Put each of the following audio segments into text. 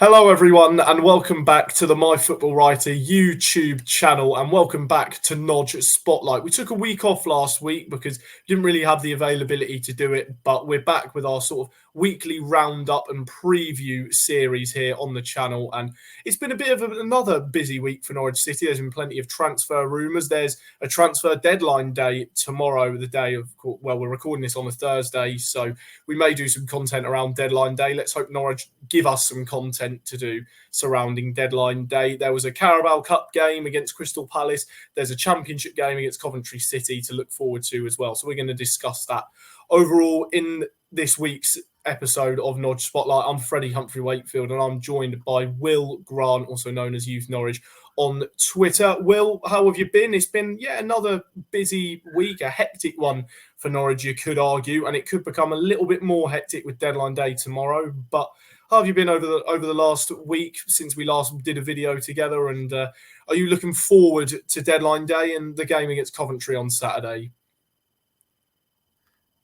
Hello, everyone, and welcome back to the MyFootballWriter YouTube channel, and welcome back to Nodge Spotlight. We took a week off last week because we didn't really have the availability to do it, but we're back with our sort of weekly roundup and preview series here on the channel, and it's been a bit of another busy week for Norwich City. There's been plenty of transfer rumours. There's a transfer deadline day tomorrow, the day of, well, we're recording this on a Thursday, so we may do some content around deadline day. Let's hope Norwich give us some content to do surrounding deadline day. There was a Carabao Cup game against Crystal Palace. There's a championship game against Coventry City to look forward to as well. So we're going to discuss that overall in this week's episode of Nodge Spotlight. I'm Freddie Humphrey-Wakefield and I'm joined by Will Grant, also known as Youth Norwich, on Twitter. Will, how have you been? It's been yet another busy week, a hectic one for Norwich, you could argue, and it could become a little bit more hectic with deadline day tomorrow. But how have you been over the last week since we last did a video together? And are you looking forward to deadline day and the game against Coventry on Saturday?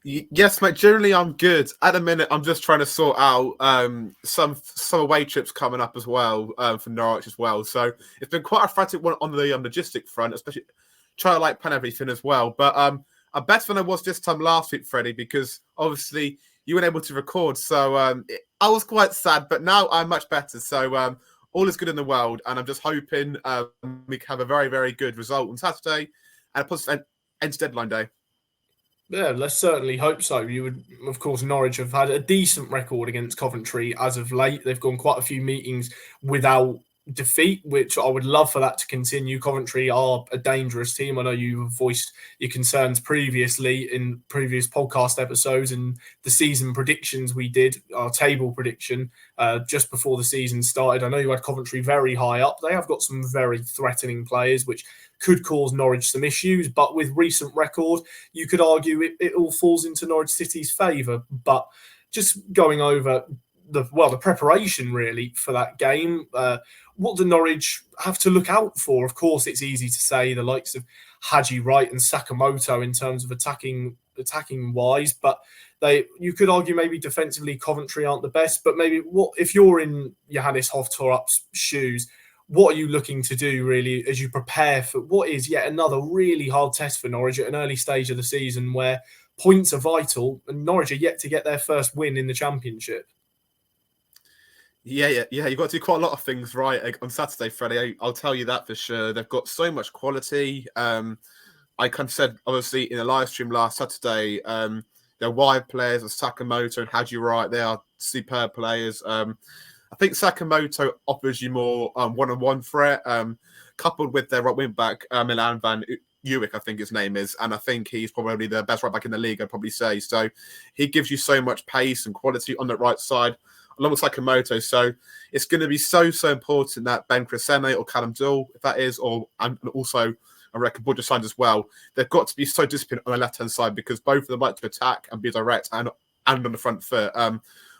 Yes, mate. Generally, I'm good. At the minute, I'm just trying to sort out some away trips coming up as well for Norwich as well. So it's been quite a frantic one on the logistic front, especially trying to plan everything as well. But I'm better than I was this time last week, Freddie, because obviously you weren't able to record. So I was quite sad, but now I'm much better. So all is good in the world, and I'm just hoping we can have a very, very good result on Saturday and a positive end to deadline day. Yeah, let's certainly hope so. You would, of course, Norwich have had a decent record against Coventry as of late. They've gone quite a few meetings without defeat, which I would love for that to continue. Coventry are a dangerous team. I know you've voiced your concerns previously in previous podcast episodes and the season predictions we did, our table prediction just before the season started. I know you had Coventry very high up. They have got some very threatening players, which could cause Norwich some issues, but with recent record, you could argue it all falls into Norwich City's favour. But just going over the preparation really for that game, what do Norwich have to look out for? Of course, it's easy to say the likes of Haji Wright and Sakamoto in terms of attacking wise, but you could argue maybe defensively Coventry aren't the best. But maybe what if you're in Johannes Hovtorup's shoes? What are you looking to do, really, as you prepare for what is yet another really hard test for Norwich at an early stage of the season where points are vital and Norwich are yet to get their first win in the Championship? Yeah. You've got to do quite a lot of things right on Saturday, Freddie. I'll tell you that for sure. They've got so much quality. I kind of said, obviously, in a live stream last Saturday, they're wide players of Sakamoto and Haji Wright. They are superb players. I think Sakamoto offers you more one-on-one threat, coupled with their right wing back, Milan van Uwijk, I think his name is, and I think he's probably the best right back in the league, I'd probably say. So he gives you so much pace and quality on the right side, along with Sakamoto. So it's going to be so important that Ben Crescene or Callum Dull, if that is, and also I reckon Budge side as well, they've got to be so disciplined on the left-hand side because both of them like to attack and be direct and on the front foot.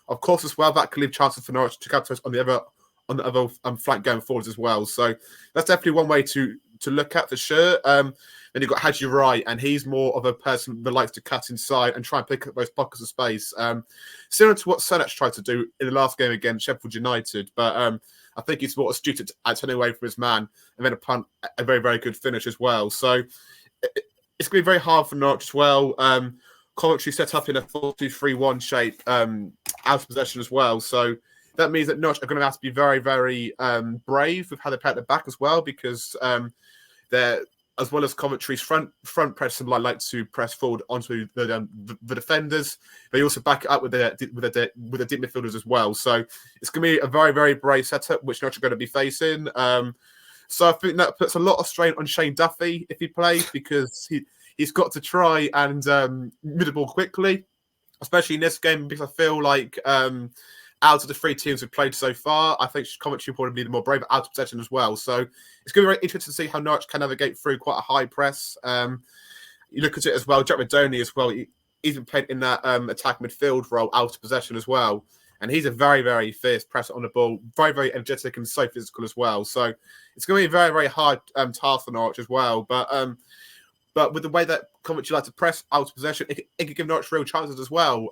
Of course, as well, that can leave chances for Norwich to capitalize on the other flank going forwards as well. So that's definitely one way to look at for sure. Then you've got Haji Wright, and he's more of a person that likes to cut inside and try and pick up those pockets of space. Similar to what Senac tried to do in the last game against Sheffield United, but I think he's more astute at turning away from his man and then upon a very, very good finish as well. So it's going to be very hard for Norwich as well. Coventry set up in a 4-2-3-1 shape out of possession as well. So that means that Norwich are going to have to be very, very brave with how they play at the back as well, because they're, as well as Coventry's front press and like to press forward onto the defenders, they also back it up with the deep midfielders as well. So it's going to be a very, very brave setup which Norwich are going to be facing. So I think that puts a lot of strain on Shane Duffy if he plays, because he's got to try and mid the ball quickly, especially in this game, because I feel like out of the three teams we've played so far, I think Coventry will probably be the more brave out of possession as well. So it's going to be very interesting to see how Norwich can navigate through quite a high press. You look at it as well, Jack Madoni as well, he's been played in that attack midfield role out of possession as well. And he's a very, very fierce presser on the ball, very, very energetic and so physical as well. So it's going to be a very, very hard task for Norwich as well. But with the way that Coventry like to press out of possession, it could give Norwich real chances as well.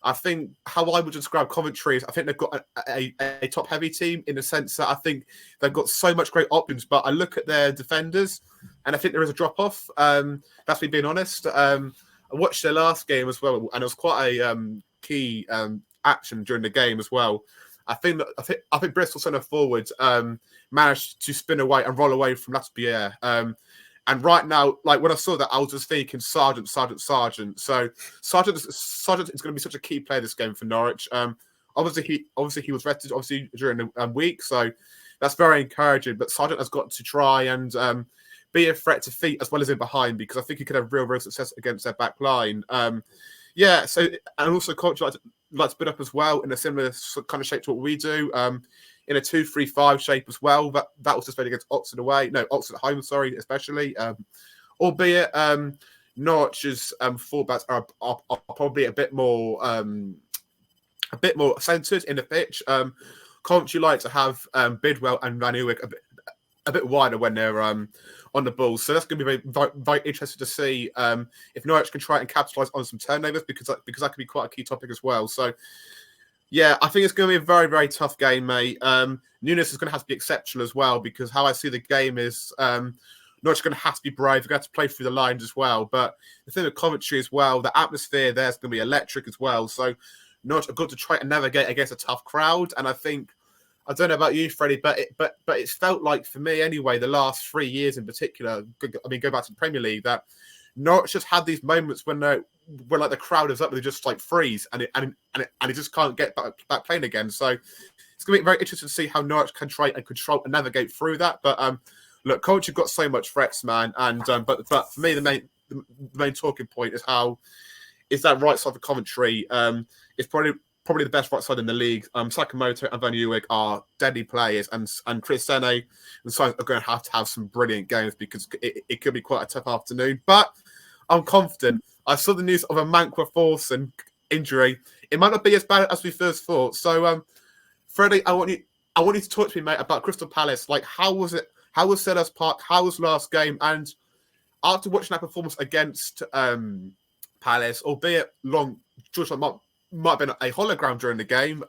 I think how I would describe Coventry is I think they've got a top-heavy team in the sense that I think they've got so much great options. But I look at their defenders, and I think there is a drop-off. That's me being honest. I watched their last game as well, and it was quite a key action during the game as well. I think Bristol centre forward managed to spin away and roll away from Latbier. And right now, like when I saw that, I was just thinking Sargent. So Sargent is going to be such a key player this game for Norwich. Obviously he was rested during the week, so that's very encouraging. But Sargent has got to try and be a threat to feet as well as in behind, because I think he could have real success against their back line. So and also Coventry like to build up as well in a similar kind of shape to what we do. In a 2-3-5 shape as well. That was displayed against Oxford Oxford at home, especially. Albeit Norwich's fullbacks are probably a bit more centred in the pitch. Coventry like to have Bidwell and Van Uwijk a bit wider when they're on the ball. So that's going to be very, very interesting to see if Norwich can try and capitalise on some turnovers, because that could be quite a key topic as well. So yeah, I think it's going to be a very, very tough game, mate. Nunes is going to have to be exceptional as well, because how I see the game is Norwich are going to have to be brave. They're going to have to play through the lines as well. But the thing with Coventry as well, the atmosphere there is going to be electric as well. So Norwich have got to try and navigate against a tough crowd. And I think, I don't know about you, Freddie, but it's felt like, for me anyway, the last 3 years in particular, I mean, go back to the Premier League, that Norwich just had these moments when like the crowd is up, they just like freeze and it just can't get back playing again. So it's going to be very interesting to see how Norwich can try and control and navigate through that. But look, Coach, you've got so much threats, man. And but for me, the main talking point is that right side of Coventry is probably the best right side in the league. Sakamoto and Van Uwijk are deadly players, and Chris Sene and Sainz are going to have some brilliant games, because it could be quite a tough afternoon. But I'm confident. I saw the news of a Mankwa Forsen injury. It might not be as bad as we first thought. So, Freddie, I want you to talk to me, mate, about Crystal Palace. Like, how was it? How was Selhurst Park? How was last game? And after watching that performance against Palace, albeit long, George might have been a hologram during the game.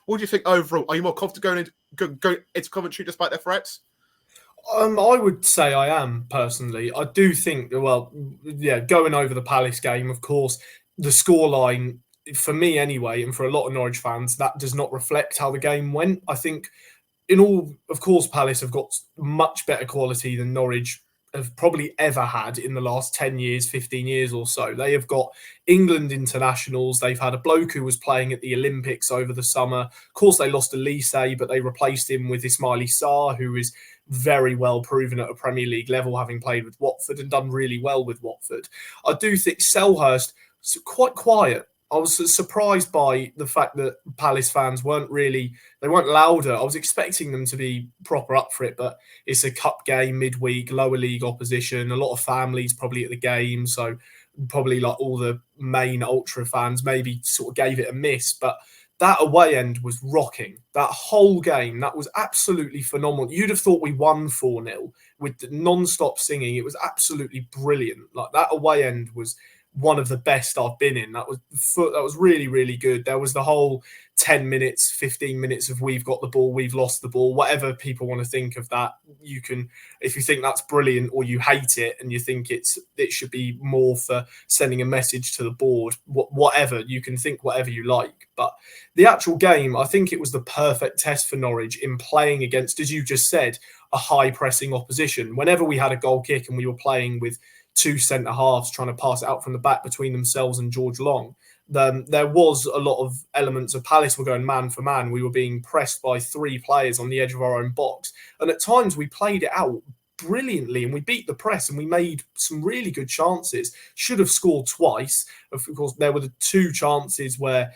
What do you think overall? Are you more confident going into Coventry despite their threats? I would say I am, personally. I do think, going over the Palace game, of course, the scoreline, for me anyway, and for a lot of Norwich fans, that does not reflect how the game went. I think, of course, Palace have got much better quality than Norwich have probably ever had in the last 10 years, 15 years or so. They have got England internationals. They've had a bloke who was playing at the Olympics over the summer. Of course, they lost Elise, but they replaced him with Ismaili Sarr, who is very well proven at a Premier League level, having played with Watford and done really well with Watford. I do think Selhurst is quite quiet. I was surprised by the fact that Palace fans weren't louder. I was expecting them to be proper up for it, but it's a cup game, midweek, lower league opposition. A lot of families probably at the game, so probably like all the main ultra fans maybe sort of gave it a miss. But that away end was rocking. That whole game, that was absolutely phenomenal. You'd have thought we won 4-0 with the non-stop singing. It was absolutely brilliant. Like, that away end was one of the best I've been in. That was really, really good. There was the whole 10 minutes, 15 minutes of we've got the ball, we've lost the ball, whatever people want to think of that. You can, if you think that's brilliant or you hate it and you think it should be more for sending a message to the board, whatever, you can think whatever you like. But the actual game, I think it was the perfect test for Norwich in playing against, as you just said, a high pressing opposition. Whenever we had a goal kick and we were playing with two centre halves trying to pass it out from the back between themselves and George Long, there was a lot of elements of Palace were going man for man. We were being pressed by three players on the edge of our own box. And at times we played it out brilliantly and we beat the press and we made some really good chances. Should have scored twice. Of course, there were the two chances where,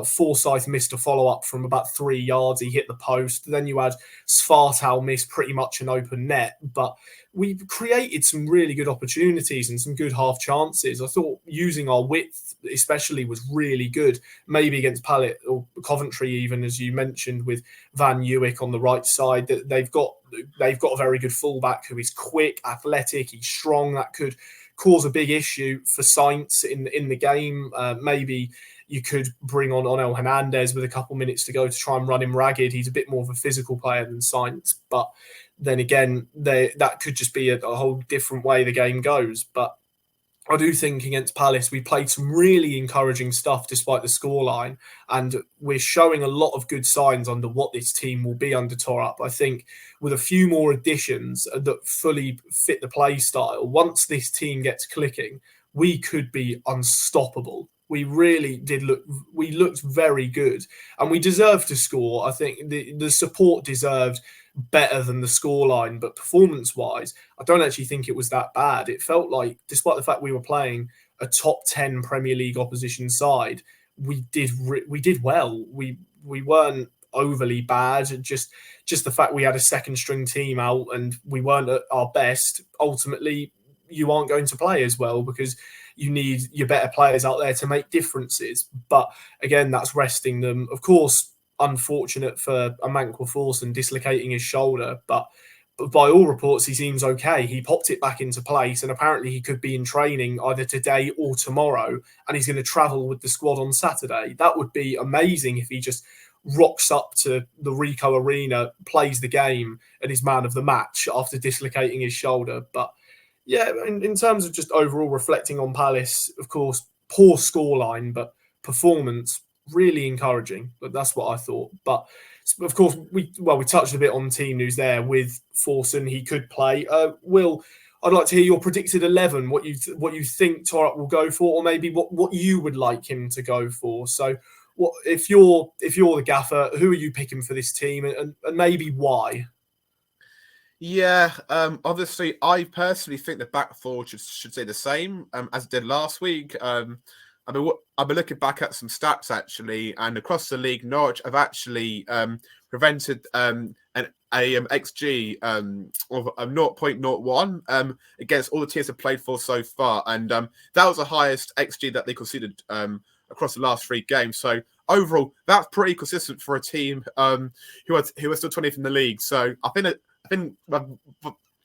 Forsyth missed a follow-up from about 3 yards. He hit the post. Then you had Svartal miss pretty much an open net. But we created some really good opportunities and some good half chances. I thought using our width especially was really good. Maybe against Palace or Coventry, even, as you mentioned, with Van Uwijk on the right side. They've got a very good fullback who is quick, athletic, he's strong. That could cause a big issue for Sainz in the game. Maybe you could bring on Onel Hernandez with a couple minutes to go to try and run him ragged. He's a bit more of a physical player than Sainz, but then again, that could just be a whole different way the game goes. But I do think against Palace, we played some really encouraging stuff despite the scoreline, and we're showing a lot of good signs under what this team will be under Torup. I think with a few more additions that fully fit the play style, once this team gets clicking, we could be unstoppable. We really did we looked very good, and we deserved to score. I think the support deserved better than the scoreline, but performance-wise, I don't actually think it was that bad. It felt like, despite the fact we were playing a top 10 Premier League opposition side, we did well. We weren't overly bad. Just the fact we had a second string team out and we weren't at our best. Ultimately, you aren't going to play as well because you need your better players out there to make differences. But again, that's resting them. Of course, unfortunate for Amankwa Forson dislocating his shoulder, but by all reports, he seems okay. He popped it back into place, and apparently he could be in training either today or tomorrow, and he's going to travel with the squad on Saturday. That would be amazing if he just rocks up to the Ricoh Arena, plays the game, and is man of the match after dislocating his shoulder. But yeah, in terms of just overall reflecting on Palace, of course, poor scoreline, but performance really encouraging. But that's what I thought. But of course, we touched a bit on team news there with Forson. He could play. Will, I'd like to hear your predicted 11. What you think Torup will go for, or maybe what you would like him to go for. So, what if you're the gaffer? Who are you picking for this team, and maybe why? Yeah, obviously, I personally think the back four should stay the same as it did last week. I've been looking back at some stats actually, and across the league, Norwich have actually prevented an XG of 0.01 against all the teams they've played for so far, and that was the highest XG that they conceded across the last 3 games. So overall, that's pretty consistent for a team who are still 20th in the league. So I think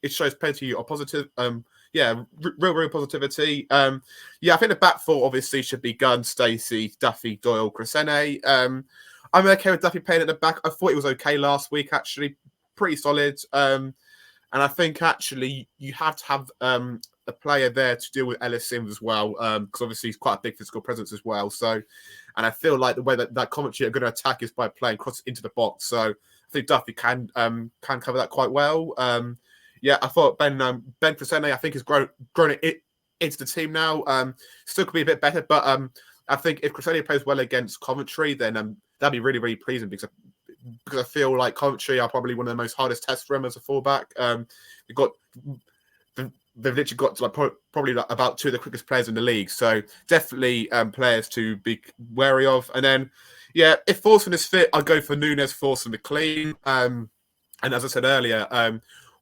it shows plenty of positive, real positivity. I think the back four obviously should be Gunn, Stacey, Duffy, Doyle, Crescene. I'm okay with Duffy playing at the back. I thought he was okay last week, actually, pretty solid. And I think actually you have to have a player there to deal with Ellis Sims as well, because obviously he's quite a big physical presence as well. So, and I feel like the way that Coventry are going to attack is by playing cross into the box. So I think Duffy can cover that quite well. I thought Ben Crescene, I think, has grown it into the team now. Still could be a bit better, but I think if Crescene plays well against Coventry, then that'd be really, really pleasing because I feel like Coventry are probably one of the most hardest tests for him as a fullback. They've literally got to probably about 2 of the quickest players in the league, so definitely players to be wary of. And then, if Forson is fit, I'll go for Nunes, Forson, McLean. And as I said earlier,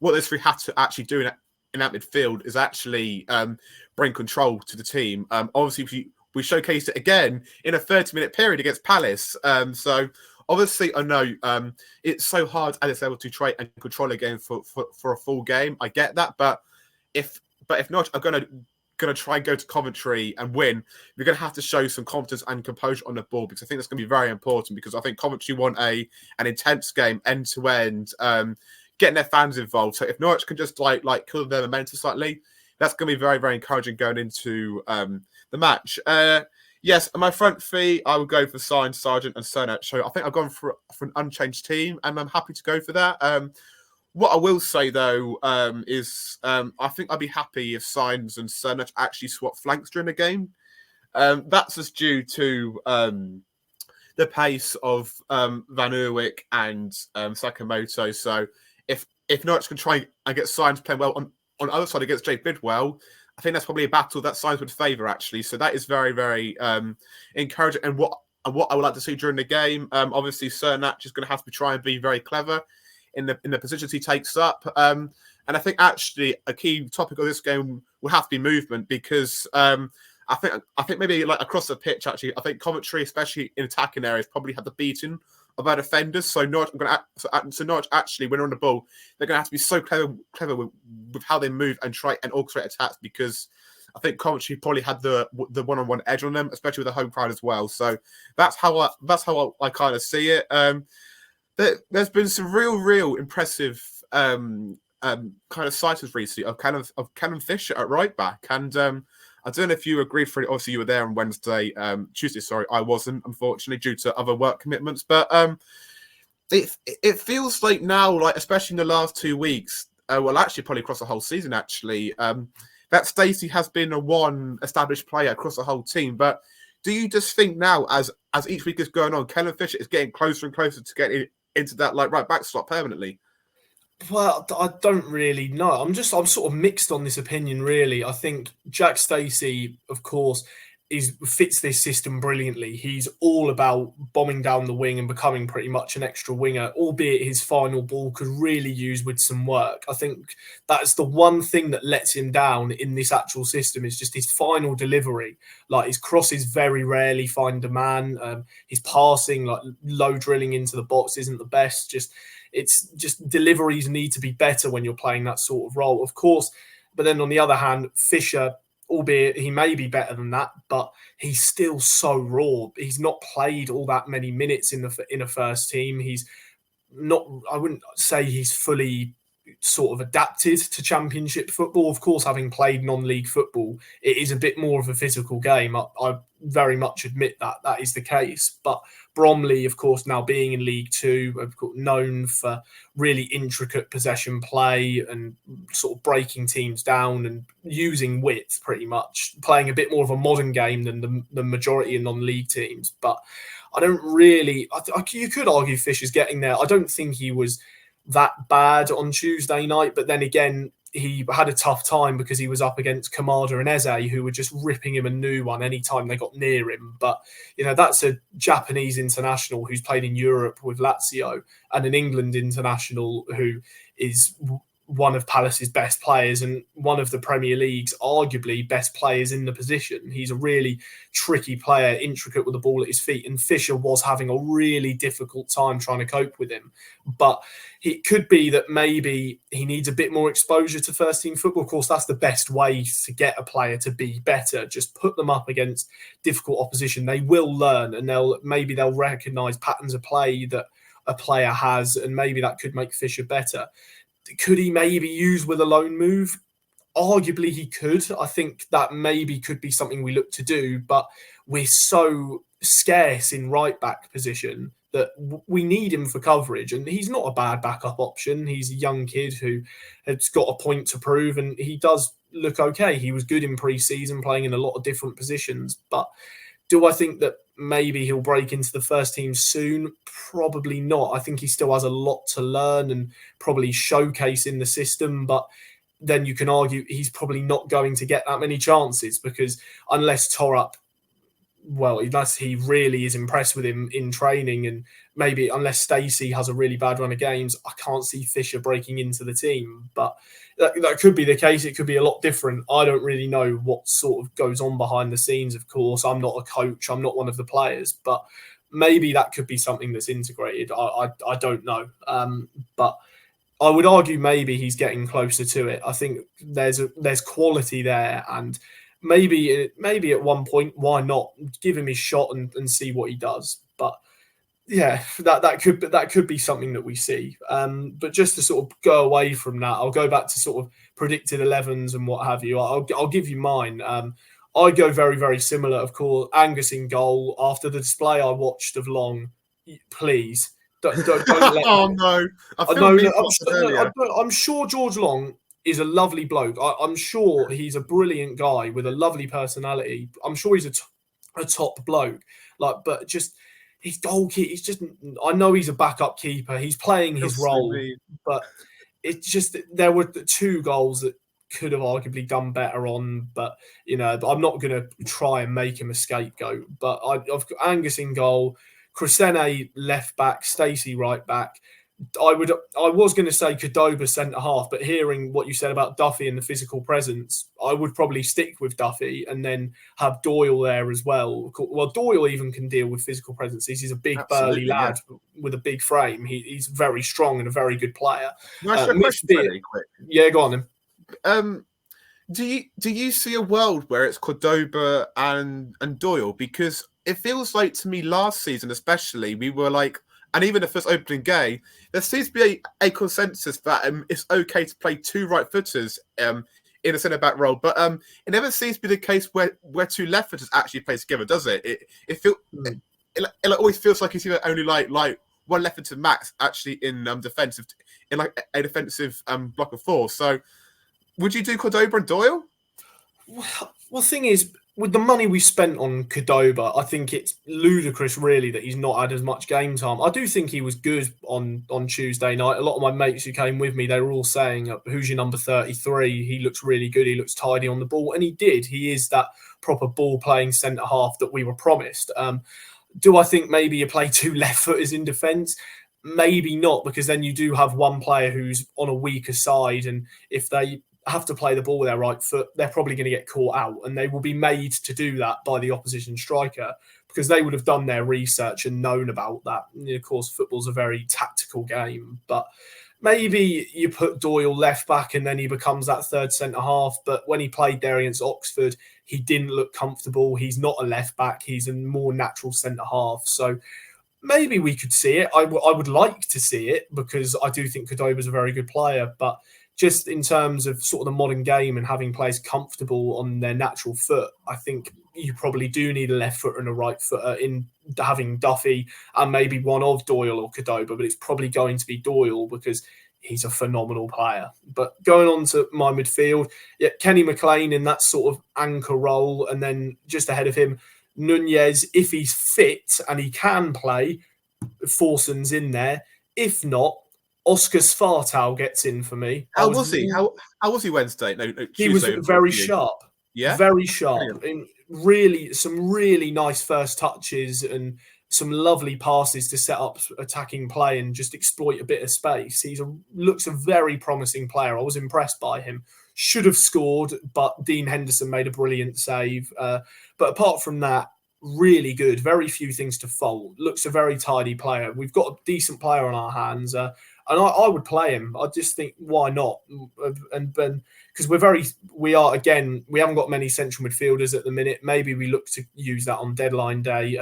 what those 3 have to actually do in that midfield is actually bring control to the team. Obviously, we showcased it again in a 30-minute period against Palace. So obviously, I know it's so hard at this level to try and control a game for a full game. I get that, but if not, I'm gonna try and go to Coventry and win. You're gonna have to show some confidence and composure on the ball, because I think that's gonna be very important, because I think Coventry want an intense game, end to end, getting their fans involved. So if Norwich can just like kill their momentum slightly, that's gonna be very, very encouraging going into the match. Yes, my front 3, I would go for Sainz, Sargent, and Cernat. So I think I've gone for an unchanged team, and I'm happy to go for that. What I will say, though, is I think I'd be happy if Sainz and Cernat actually swap flanks during the game. That's just due to the pace of Van Uwijk and Sakamoto. So if Norwich can try and get Sainz playing well on the other side against Jay Bidwell, I think that's probably a battle that Sainz would favour, actually. So that is very, very encouraging. And what I would like to see during the game, obviously Cernat is going to have to try and be very clever in the positions he takes up. And I think actually a key topic of this game will have to be movement, because I think maybe like across the pitch, actually, I think Coventry, especially in attacking areas, probably have the beating of our defenders. So Norwich actually, when they're on the ball, they're going to have to be so clever with how they move and try and orchestrate attacks, because I think Coventry probably had the one-on-one edge on them, especially with the home crowd as well. So that's how I kind of see it. There's been some real impressive kind of sightings recently of Callum Fisher at right back, and I don't know if you agree. Obviously, you were there on Tuesday. Sorry, I wasn't, unfortunately, due to other work commitments. But it feels like now, like especially in the last 2 weeks, well, actually, probably across the whole season, actually, that Stacey has been a one established player across the whole team. But do you just think now, as each week is going on, Callum Fisher is getting closer and closer to getting into that like right back slot permanently? Well, I don't really know. I'm sort of mixed on this opinion, really. I think Jack Stacey, of course, fits this system brilliantly. He's all about bombing down the wing and becoming pretty much an extra winger, albeit his final ball could really use with some work. I think that's the one thing that lets him down in this actual system is just his final delivery. Like his crosses very rarely find a man. His passing, like low drilling into the box, isn't the best. It's just deliveries need to be better when you're playing that sort of role, of course. But then on the other hand, Fisher, albeit he may be better than that, but he's still so raw. He's not played all that many minutes in a first team. He's not. I wouldn't say he's fully sort of adapted to championship football. Of course, having played non-league football, it is a bit more of a physical game. I very much admit that is the case. But Bromley, of course, now being in League Two, known for really intricate possession play and sort of breaking teams down and using width pretty much, playing a bit more of a modern game than the majority of non-league teams. But I don't really... you could argue Fisher's getting there. I don't think he was that bad on Tuesday night, but then again, he had a tough time because he was up against Kamada and Eze, who were just ripping him a new one anytime they got near him. But, that's a Japanese international who's played in Europe with Lazio and an England international who is one of Palace's best players and one of the Premier League's arguably best players in the position. He's a really tricky player, intricate with the ball at his feet, and Fisher was having a really difficult time trying to cope with him. But it could be that maybe he needs a bit more exposure to first team football. Of course, that's the best way to get a player to be better. Just put them up against difficult opposition. They will learn and they'll recognise patterns of play that a player has, and maybe that could make Fisher better. Could he maybe use with a loan move? Arguably he could. I think that maybe could be something we look to do, but we're so scarce in right back position that we need him for coverage, and he's not a bad backup option. He's a young kid who has got a point to prove, and he does look okay. He was good in pre-season, playing in a lot of different positions, but do I think that maybe he'll break into the first team soon? Probably not. I think he still has a lot to learn and probably showcase in the system. But then you can argue he's probably not going to get that many chances because unless he really is impressed with him in training, and maybe unless Stacey has a really bad run of games, I can't see Fisher breaking into the team. But that could be the case. It could be a lot different. I don't really know what sort of goes on behind the scenes, of course. I'm not a coach. I'm not one of the players. But maybe that could be something that's integrated. I don't know. But I would argue maybe he's getting closer to it. I think there's quality there, and maybe at one point, why not give him his shot and see what he does? But yeah, that could be something that we see. But just to sort of go away from that, I'll go back to sort of predicted 11s and what have you. I'll give you mine. I go very, very similar. Of course, Angus in goal. After the display I watched of Long, please don't let. Oh no! I'm sure George Long is a lovely bloke. I'm sure he's a brilliant guy with a lovely personality. I'm sure he's a top bloke. But just his goalkeeper. I know he's a backup keeper. He's playing his role, but it's just there were the 2 goals that could have arguably done better on. But I'm not going to try and make him a scapegoat. But I've got Angus in goal, Crescene left back, Stacey right back. I was going to say Cordoba centre half, but hearing what you said about Duffy and the physical presence, I would probably stick with Duffy and then have Doyle there as well. Well, Doyle even can deal with physical presence. He's a big, burly lad with a big frame. He's very strong and a very good player. Can I ask you a question really quick? Yeah, go on then. Do you see a world where it's Cordoba and Doyle? Because it feels like to me last season, especially, we were like, and even the first opening game, there seems to be a consensus that it's okay to play two right footers in a centre back role, but it never seems to be the case where two left footers actually play together, does it? It always feels like it's either only like one left footer max actually in defensive in like a defensive block of four. So would you do Cordoba and Doyle? Well, the thing is, with the money we spent on Cordoba, I think it's ludicrous, really, that he's not had as much game time. I do think he was good on Tuesday night. A lot of my mates who came with me, they were all saying, "Who's your number 33? He looks really good. He looks tidy on the ball," and he did. He is that proper ball-playing centre half that we were promised. Do I think maybe you play two left footers in defence? Maybe not, because then you do have one player who's on a weaker side, and if they have to play the ball with their right foot, they're probably going to get caught out, and they will be made to do that by the opposition striker because they would have done their research and known about that. And of course, football's a very tactical game, but maybe you put Doyle left back and then he becomes that third centre half. But when he played there against Oxford, he didn't look comfortable. He's not a left back. He's a more natural centre half. So maybe we could see it. I would like to see it because I do think Cordoba's a very good player, but just in terms of sort of the modern game and having players comfortable on their natural foot, I think you probably do need a left footer and a right footer in having Duffy and maybe one of Doyle or Cordoba, but it's probably going to be Doyle because he's a phenomenal player. But going on to my midfield, yeah, Kenny McLean in that sort of anchor role, and then just ahead of him, Nunez, if he's fit and he can play, Forson's in there. If not, Oscar Svartau gets in for me. How was he? How was he Wednesday? No, he was very sharp. Yeah, very sharp. And really, some really nice first touches and some lovely passes to set up attacking play and just exploit a bit of space. Looks a very promising player. I was impressed by him. Should have scored, but Dean Henderson made a brilliant save. But apart from that, really good. Very few things to fault. Looks a very tidy player. We've got a decent player on our hands. And I would play him. I just think, why not? And because we haven't got many central midfielders at the minute. Maybe we look to use that on deadline day.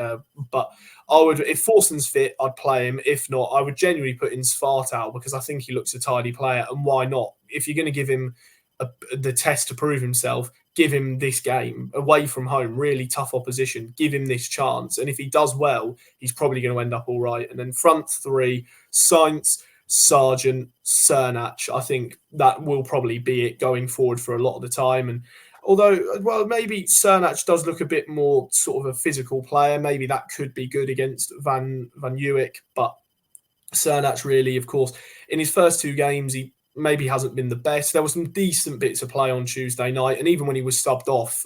But I would, if Forson's fit, I'd play him. If not, I would genuinely put in Svartau because I think he looks a tidy player. And why not? If you're going to give him the test to prove himself, give him this game away from home, really tough opposition. Give him this chance. And if he does well, he's probably going to end up all right. And then front three, Sainz, Sargent, Cernach, I think that will probably be it going forward for a lot of the time. And although, well, maybe Cernach does look a bit more sort of a physical player, maybe that could be good against Van Uwijk. But Cernach really, of course, in his first two games, he maybe hasn't been the best. There were some decent bits of play on Tuesday night, and even when he was subbed off,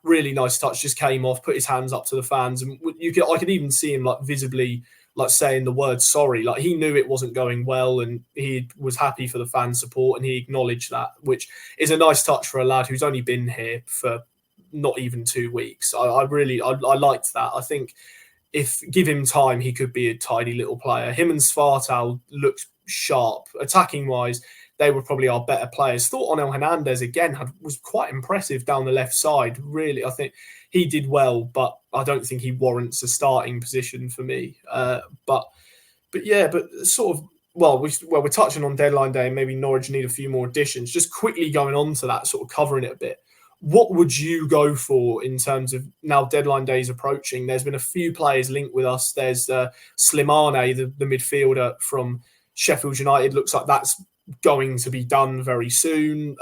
really nice touch, just came off, put his hands up to the fans, and I could even see him like visibly like saying the word sorry. Like he knew it wasn't going well and he was happy for the fan support and he acknowledged that, which is a nice touch for a lad who's only been here for not even 2 weeks. I liked that. I think if give him time, he could be a tidy little player. Him and Svartau looked sharp. Attacking wise, they were probably our better players. Thought Onel Hernandez again was quite impressive down the left side. Really, I think he did well, but I don't think he warrants a starting position for me. But sort of, we're touching on deadline day and maybe Norwich need a few more additions. Just quickly going on to that, sort of covering it a bit. What would you go for in terms of now deadline day is approaching? There's been a few players linked with us. There's Slimane, the midfielder from Sheffield United. Looks like that's going to be done very soon.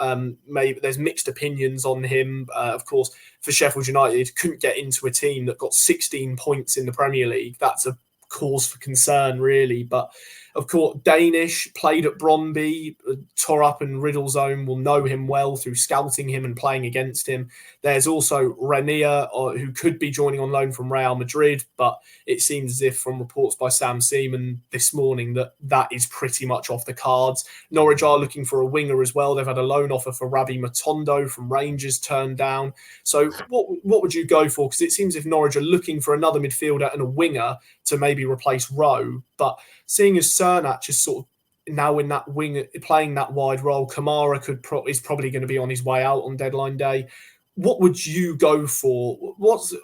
Maybe there's mixed opinions on him. Of course, for Sheffield United, couldn't get into a team that got 16 points in the Premier League. That's a cause for concern, really. But of course, Danish, played at Brøndby, Torup and Riddlezone will know him well through scouting him and playing against him. There's also Rania, who could be joining on loan from Real Madrid, but it seems as if from reports by Sam Seaman this morning that is pretty much off the cards. Norwich are looking for a winger as well. They've had a loan offer for Rabbi Matondo from Rangers turned down. So what would you go for? Because it seems if Norwich are looking for another midfielder and a winger to maybe replace Rowe, but seeing as Cernach is sort of now in that wing, playing that wide role. Kamara is probably going to be on his way out on deadline day. What would you go for?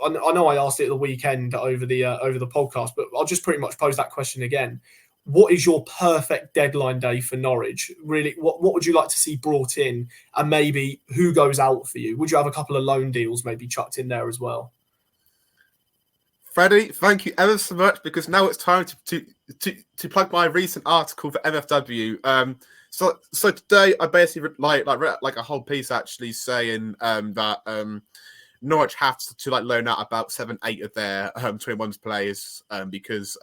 I know I asked it at the weekend over the podcast, but I'll just pretty much pose that question again. What is your perfect deadline day for Norwich? Really, what would you like to see brought in, and maybe who goes out for you? Would you have a couple of loan deals maybe chucked in there as well? Freddie, thank you ever so much, because now it's time to plug my recent article for MFW. So today I basically read like a whole piece actually saying that Norwich have to loan out about 7-8 of their 21s players because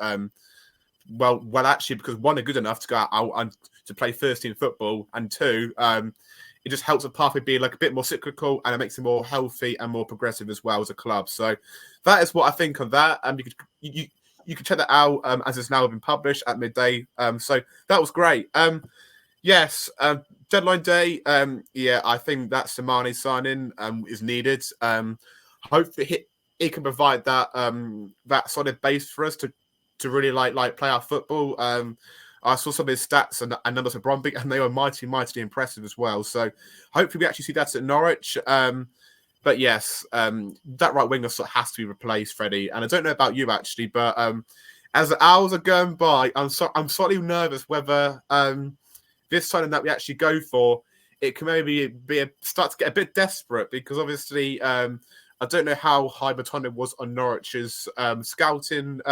because one, are good enough to go out and to play first team football, and two, it just helps the pathway be like a bit more cyclical, and it makes it more healthy and more progressive as well as a club. So that is what I think of that. You can check that out as it's now been published at midday. So that was great. Yes, deadline day. I think that Samani signing is needed. Hopefully he can provide that solid base for us to really like play our football. I saw some of his stats and numbers of Bromby, and they were mightily impressive as well. So hopefully we actually see that at Norwich. But yes, that right winger has to be replaced, Freddie. And I don't know about you actually, but as the hours are going by, I'm slightly nervous whether this signing that we actually go for, it can maybe start to get a bit desperate, because obviously I don't know how high Batondo was on Norwich's scouting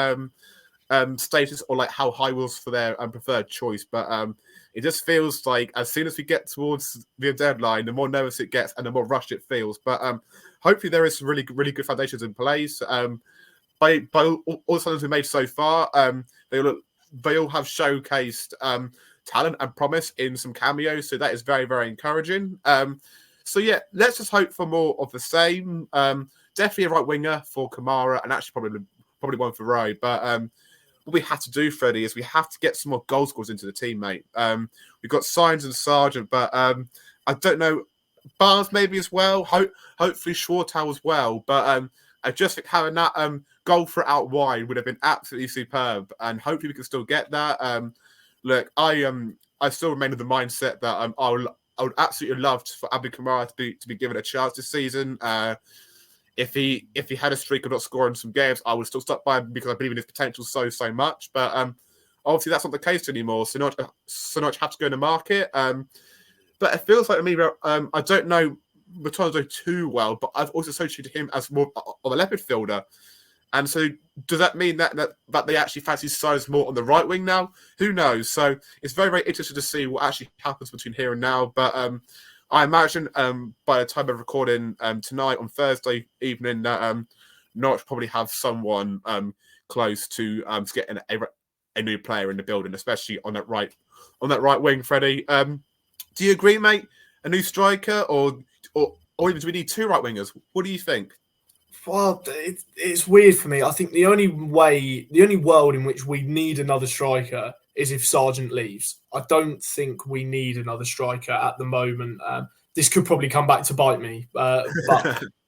status, or like how high was for their preferred choice, but it just feels like as soon as we get towards the deadline, the more nervous it gets and the more rushed it feels. But hopefully there is some really good foundations in place. By all the signings we made so far, they all have showcased talent and promise in some cameos, so that is very encouraging. So yeah, let's just hope for more of the same. Definitely a right winger for Kamara, and actually probably one for Rowe, but what we have to do, Freddie, is we have to get some more goal scorers into the team, mate. We've got Signs and Sargent, but I don't know, Barnes maybe as well. Hopefully Schwartau as well. But I just think having that goal for out wide would have been absolutely superb, and hopefully we can still get that. Look, I still remain with the mindset that I would absolutely love for Abu Kamara to be given a chance this season. If he had a streak of not scoring some games, I would still stop by him, because I believe in his potential so much. But obviously that's not the case anymore. So Norwich have to go in the market. But it feels like to me, I don't know Matondo too well, but I've also associated him as more of a left midfielder. And so does that mean that they actually fancy size more on the right wing now? Who knows? So it's very interesting to see what actually happens between here and now. But I imagine by the time of recording tonight on Thursday evening that Norwich probably have someone close to getting a new player in the building, especially on that right wing. Freddie, do you agree, mate? A new striker, or even do we need two right wingers? What do you think? Well, it's weird for me. I think the only world in which we need another striker is if Sargent leaves. I don't think we need another striker at the moment. This could probably come back to bite me. But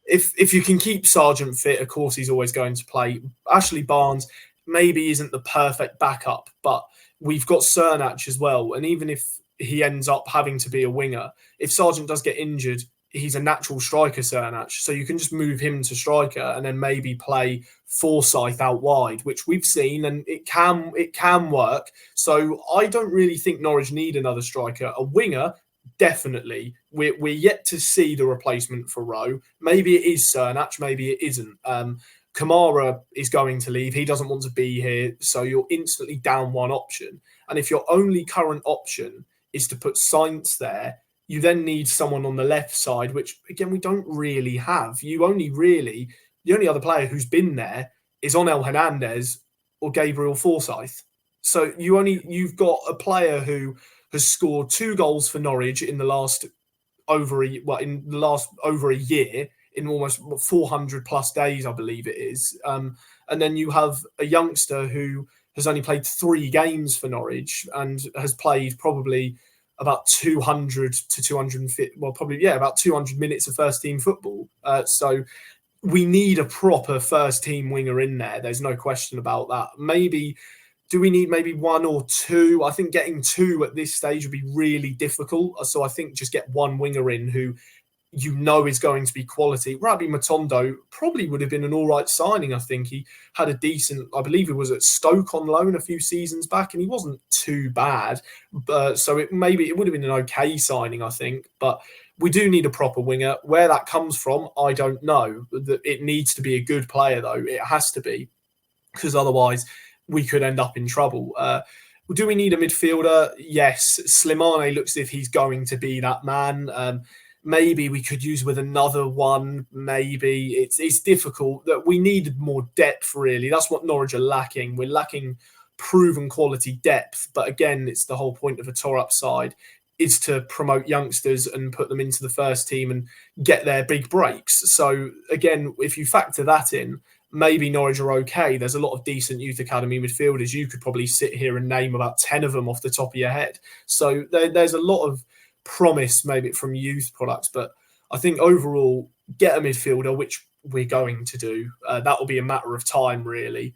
if you can keep Sargent fit, of course he's always going to play. Ashley Barnes maybe isn't the perfect backup, but we've got Cernach as well. And even if he ends up having to be a winger, if Sargent does get injured, he's a natural striker, Cernach. So you can just move him to striker and then maybe play Forsyth out wide, which we've seen, and it can work. So I don't really think Norwich need another striker. A winger, definitely. We're yet to see the replacement for Rowe. Maybe it is Cernach, maybe it isn't. Kamara is going to leave. He doesn't want to be here. So you're instantly down one option. And if your only current option is to put Sainz there, you then need someone on the left side, which, again, we don't really have. The only other player who's been there is Onel Hernandez or Gabriel Forsyth. So you've got a player who has scored 2 goals for Norwich in the last over a year, in almost 400 plus days, I believe it is. And then you have a youngster who has only played 3 games for Norwich and has played probably about 200 to 250, about 200 minutes of first team football. So we need a proper first team winger in there. There's no question about that. Maybe Do we need maybe one or two? I think getting two at this stage would be really difficult. So I think just get one winger in who is going to be quality. Rabbi Matondo probably would have been an all right signing. I think he had a decent, I believe he was at Stoke on loan a few seasons back, and he wasn't too bad. So it would have been an okay signing, I think. But we do need a proper winger. Where that comes from, I don't know. It needs to be a good player, though. It has to be, because otherwise we could end up in trouble. Do we need a midfielder? Yes. Slimane looks as if he's going to be that man. Maybe we could use with another one. Maybe it's difficult. That we needed more depth. Really, that's what Norwich are lacking. We're lacking proven quality depth. But again, it's the whole point of a tore-up side is to promote youngsters and put them into the first team and get their big breaks. So again, if you factor that in, maybe Norwich are okay. There's a lot of decent youth academy midfielders. You could probably sit here and name about 10 of them off the top of your head. So there's a lot of promise maybe from youth products. But I think overall, get a midfielder, which we're going to do. That will be a matter of time, really.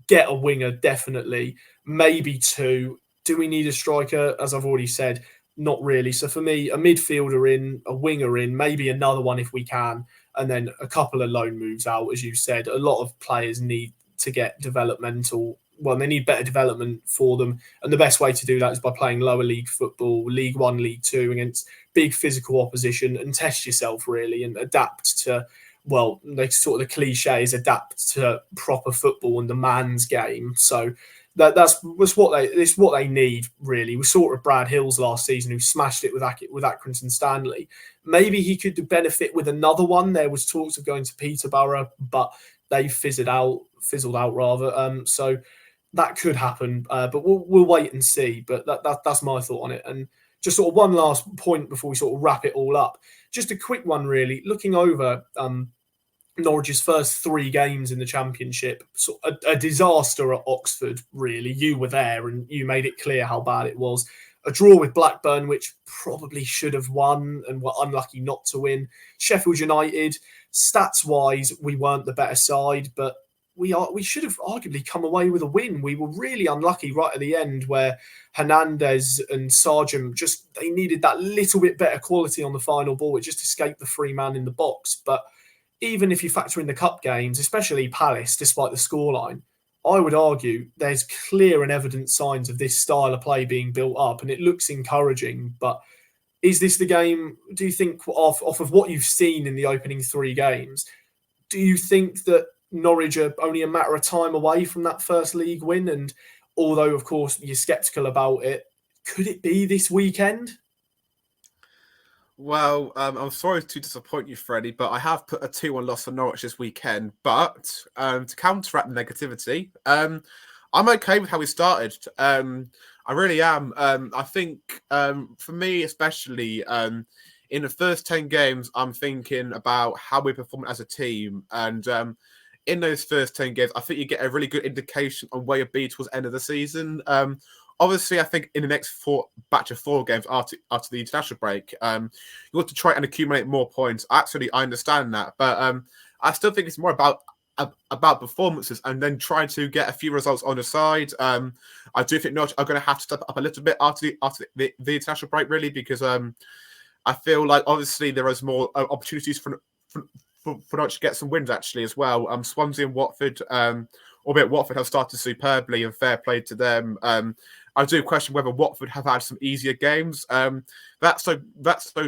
Get a winger, definitely. Maybe two. Do we need a striker? As I've already said, not really. So for me, a midfielder in, a winger in, maybe another one if we can, and then a couple of loan moves out, as you said. A lot of players need to get they need better development for them. And the best way to do that is by playing lower league football, League One, League Two, against big physical opposition, and test yourself really and adapt to, the cliche is adapt to proper football and the man's game. So that's what they need, really. We saw it with Brad Hills last season, who smashed it with Accrington Stanley. Maybe he could benefit with another one. There was talks of going to Peterborough, but they fizzled out. So that could happen, but we'll wait and see. But that's my thought on it. And just sort of one last point before we sort of wrap it all up. Just a quick one, really. Looking over Norwich's first 3 games in the Championship, a disaster at Oxford, really. You were there and you made it clear how bad it was. A draw with Blackburn, which probably should have won and were unlucky not to win. Sheffield United, stats-wise, we weren't the better side, but we should have arguably come away with a win. We were really unlucky right at the end where Hernandez and Sargent they needed that little bit better quality on the final ball. It just escaped the 3-man in the box. But even if you factor in the cup games, especially Palace, despite the scoreline, I would argue there's clear and evident signs of this style of play being built up, and it looks encouraging. But is this the game, do you think, off of what you've seen in the opening 3 games, do you think that Norwich are only a matter of time away from that first league win? And although, of course, you're sceptical about it, could it be this weekend? Well, I'm sorry to disappoint you, Freddie, but I have put a 2-1 loss for Norwich this weekend. But to counteract the negativity, I'm okay with how we started. I really am. I think for me, especially in the first 10 games, I'm thinking about how we perform as a team. And in those first 10 games, I think you get a really good indication on where you'll be towards the end of the season. Obviously, I think in the next batch of 4 games after the international break, you want to try and accumulate more points. Actually, I understand that, but I still think it's more about performances and then trying to get a few results on the side. I do think Nodge are going to have to step up a little bit after the international break, really, because I feel like obviously there is more opportunities for Nodge to get some wins actually as well. Swansea and Watford, albeit Watford have started superbly and fair play to them. I do question whether Watford have had some easier games. That's so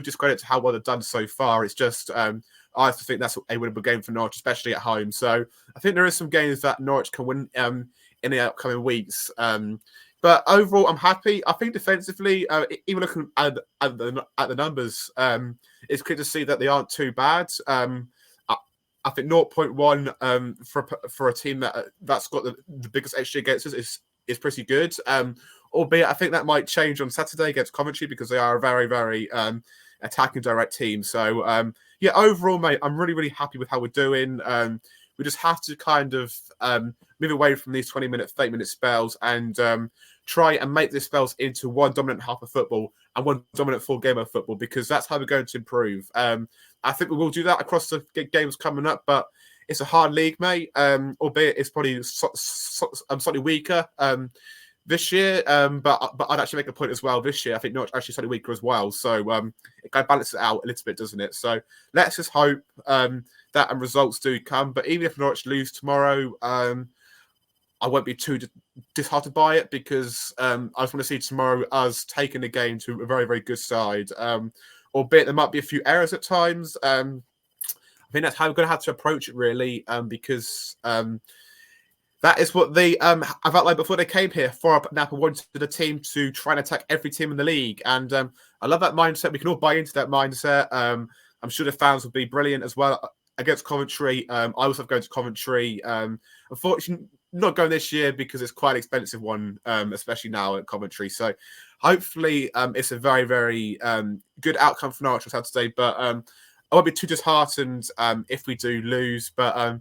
discredit to how well they've done so far. It's just I think that's a winnable game for Norwich, especially at home. So I think there is some games that Norwich can win in the upcoming weeks. But overall, I'm happy. I think defensively, even looking at the numbers, it's clear to see that they aren't too bad. I think 0.1 for a team that's got the biggest XG against us is pretty good. Albeit, I think that might change on Saturday against Coventry because they are a very, very attacking direct team. So, overall, mate, I'm really, really happy with how we're doing. We just have to kind of move away from these 20-minute, 30-minute spells and try and make these spells into one dominant half of football and one dominant full game of football, because that's how we're going to improve. I think we will do that across the games coming up, but it's a hard league, mate. Albeit it's probably slightly weaker this year. But I'd actually make a point as well. This year, I think Norwich actually slightly weaker as well. So it kind of balances it out a little bit, doesn't it? So let's just hope that and results do come. But even if Norwich lose tomorrow, I won't be too disheartened by it, because I just want to see tomorrow us taking the game to a very, very good side. Albeit there might be a few errors at times. I think that's how we're going to have to approach it, really, because that is what they I've outlined before they came here. For Napa wanted the team to try and attack every team in the league, and I love that mindset. We can all buy into that mindset. I'm sure the fans will be brilliant as well against Coventry. I also have going to Coventry. Unfortunately, not going this year because it's quite an expensive one, especially now at Coventry. So hopefully it's a very, very good outcome for Norwich on Saturday. But I won't be too disheartened if we do lose. But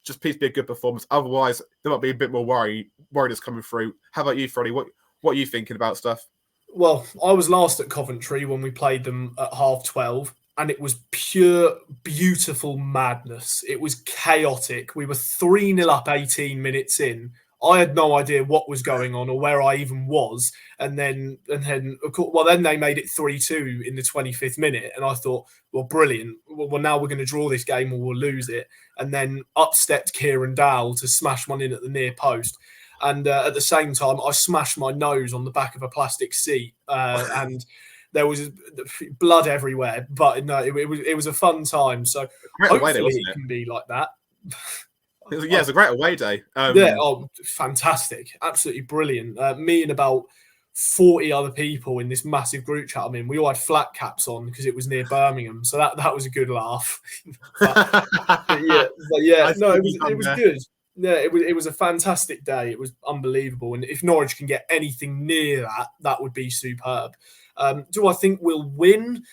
just please be a good performance. Otherwise, there might be a bit more worry that's coming through. How about you, Freddie? What are you thinking about stuff? Well, I was last at Coventry when we played them at 12:30. And it was pure, beautiful madness. It was chaotic. We were 3-0 up 18 minutes in. I had no idea what was going on or where I even was. And then of course, then they made it 3-2 in the 25th minute. And I thought, well, brilliant. Well, now we're going to draw this game or we'll lose it. And then up stepped Kieran Dowell to smash one in at the near post. And at the same time, I smashed my nose on the back of a plastic seat. And there was blood everywhere, but no, it was a fun time. So hopefully it can be like that. It's a great away day. Fantastic. Absolutely brilliant. Me and about 40 other people in this massive group chat I'm in, we all had flat caps on because it was near Birmingham. So that was a good laugh. but it was good. Yeah, it was a fantastic day. It was unbelievable. And if Norwich can get anything near that, that would be superb. Do I think we'll win?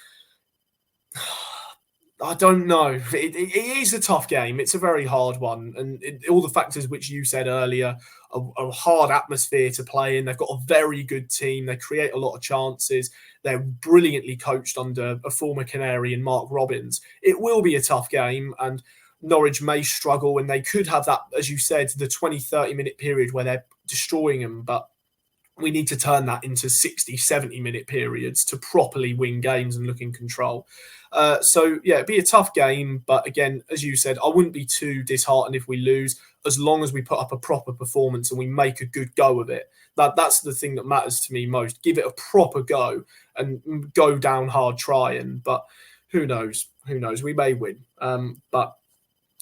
I don't know. It is a tough game. It's a very hard one. And all the factors which you said earlier, a hard atmosphere to play in. They've got a very good team. They create a lot of chances. They're brilliantly coached under a former Canary and Mark Robbins. It will be a tough game, and Norwich may struggle, and they could have that, as you said, the 20, 30-minute period where they're destroying them. But we need to turn that into 60, 70-minute periods to properly win games and look in control. It'd be a tough game. But again, as you said, I wouldn't be too disheartened if we lose, as long as we put up a proper performance and we make a good go of it. That's the thing that matters to me most. Give it a proper go and go down hard trying. But who knows? Who knows? We may win. But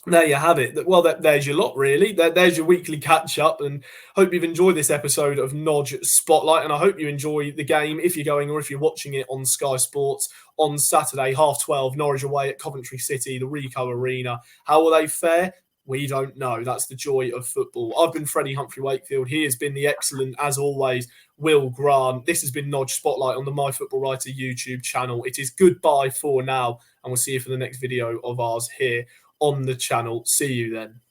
there you have it. Well, there's your lot, really. There's your weekly catch-up, and hope you've enjoyed this episode of Nodge Spotlight, and I hope you enjoy the game if you're going or if you're watching it on Sky Sports on Saturday, 12:30, Norwich away at Coventry City, the Ricoh Arena. How will they fare? We don't know. That's the joy of football. I've been Freddie Humphrey-Wakefield. He has been the excellent, as always, Will Grant. This has been Nodge Spotlight on the MyFootballWriter YouTube channel. It is goodbye for now, and we'll see you for the next video of ours here on the channel. See you then.